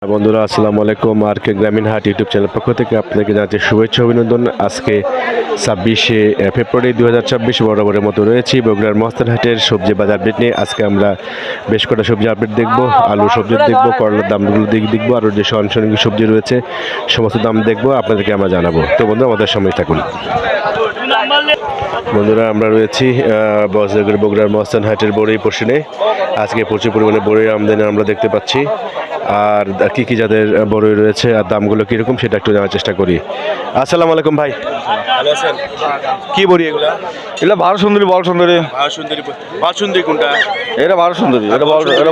বন্ধুরা আসসালামু আলাইকুম। আর কে গ্রামীণ হাট ইউটিউব চ্যানেল পক্ষ থেকে আপনাদেরকে জানাচ্ছি শুভেচ্ছা অভিনন্দন। আজকে 26শে ফেব্রুয়ারি 2024 বরাবরের মতো রয়েছি বগুড়ার মহস্তান হাটের সবজি বাজার আপডেট নিয়ে। আজকে আমরা বেশ কটা সবজি আপডেট দেখবো, আলু সবজি দেখবো, করলার দামগুলো দেখবো, আরও যে সনসনীয় সবজি রয়েছে সমস্ত দাম দেখবো, আপনাদেরকে আমরা জানাবো। তো বন্ধু আমাদের সঙ্গে থাকুন। বন্ধুরা আমরা রয়েছি বগুড়ার মহস্তান হাটের বড়ই পশ্চিমে। আজকে প্রচুর পরিমাণে বড়ই আমদানি আমরা দেখতে পাচ্ছি। আর কি কি যাদের বড়ই রয়েছে আর দামগুলো কীরকম সেটা একটু জানার চেষ্টা করি। আসসালামু আলাইকুম ভাই, ভালো আছেন? কি বড়ি এগুলা? এটা ভালো সুন্দরী, বল সুন্দরী। ভালো সুন্দরী কোনটা? এটা ভালো সুন্দরী, এটা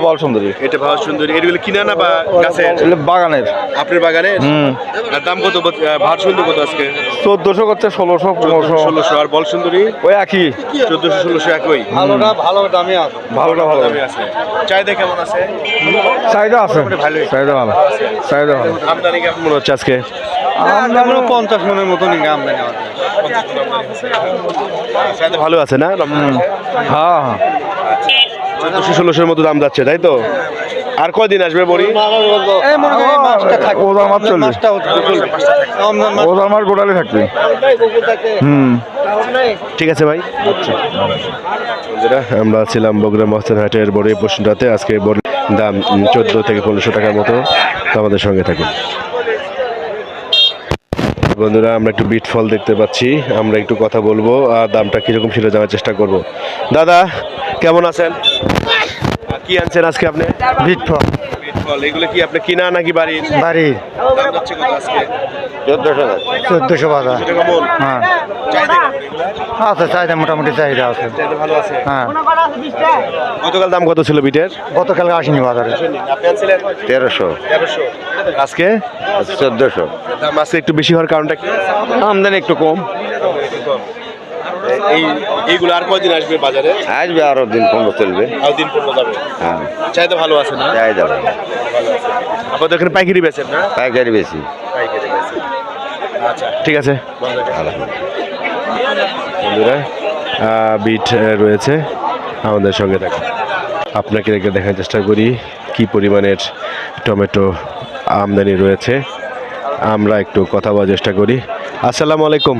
বল সুন্দরী। এটা ভালো সুন্দরী। এগুলো কিনা না বা গাছের? এটা বাগানের। আপনার বাগানের? আর দাম কত ভালো সুন্দরী কত আজকে? 1400 করছে, 1600, 1500, 1600। আর বল সুন্দরী ওই একই 1400 1600 একই। ভালো দামি আছে, ভালোটা ভালো দামে আছে। চাহিদা কেমন আছে? চাহিদা আছে, ভালোই। চাহিদা ভালো, চাহিদা ভালো। আমদানি কেমন মনে হচ্ছে আজকে? আমদানি 50 মনের মতো নিয়ে আমদানি আছে। চাহিদা ভালো আছে না? হ্যাঁ হ্যাঁ, 1400 1600 মতো দাম যাচ্ছে, তাই তো? আর কয়দিন আসবে বড়ি? ওদের মাছ চলবে, ওদের মাছ গোটালি থাকবে। ঠিক আছে ভাই। বন্ধুরা আমরা ছিলাম বগুড়া মহস্তান হাটের বড়ি পশ্চিমটাতে। আজকে বড়ির দাম 14 থেকে 1500 টাকার মতো। তো আমাদের সঙ্গে থাকুন। বন্ধুরা আমরা একটু বিট ফল দেখতে পাচ্ছি, আমরা একটু কথা বলবো আর দামটা কিরকম সেটা জানার চেষ্টা করব। দাদা কেমন আছেন? কি আনছেন আজকে আপনি? বিট ফল। বিট ফল এগুলো কি আপনি কিনা নাকি বাড়ির? বাড়ি দাম যাচ্ছে কত আজকে? 1400 বাজার। 1400 টাকা মন। হ্যাঁ চাহিদা কেমন এগুলা? আছে, চাহিদা মোটামুটি চাহিদা আছে। চাহিদা ভালো আছে। হ্যাঁ, গতকাল দাম কত ছিল বিটের? গতকালকে আসেনি বাজারে। আপনি আনছিলেন 1300, 1300। আজকে 1400। দাম আজকে একটু বেশি হওয়ার কারণটা কি? আমদানি একটু কম। এইগুলো আর কয়দিন আসবে বাজারে? আসবে আরো দিন 15 চলবে। আর দিন পনেরো যাবে। হ্যাঁ, চাহিদা ভালো আছে না? চাহিদা ভালো। আপনাদের এখানে পাইকারি বেচেন না? পাইকারি বেশি। পাইকারি বেচেন। আচ্ছা ঠিক আছে। বন্ধুরা বিট রয়েছে, আমাদের সঙ্গে দেখেন। আপনাকে রেখে দেখার চেষ্টা করি কি পরিমাণের টমেটো আমদানি রয়েছে। আমরা একটু কথা বলার চেষ্টা করি। আসসালামু আলাইকুম,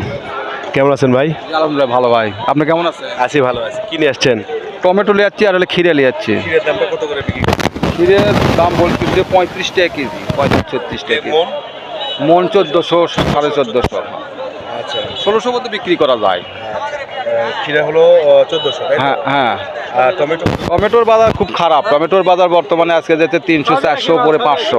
কেমন আছেন ভাই? আলহামদুলিল্লাহ ভালো ভাই, আপনি কেমন আছেন? আছি ভালো আছি। কি নিয়ে আসছেন? টমেটো নিয়ে যাচ্ছি আর হলে ক্ষীরে নিয়ে যাচ্ছি। ক্ষীরের দামটা কত করে বিক্রি? ক্ষীরের দাম বলছি যে 35 টাকা কেজি, 35-36 টাকা কেজি। মন? মন 1400, 1450। আচ্ছা 1600 মতো বিক্রি করা যায়। ক্ষীরা হলো 1400। হ্যাঁ হ্যাঁ। আর টমেটো? টমেটোর বাজার খুব খারাপ। টমেটোর বাজার বর্তমানে আজকে যেতে 300 400 উপরে 500।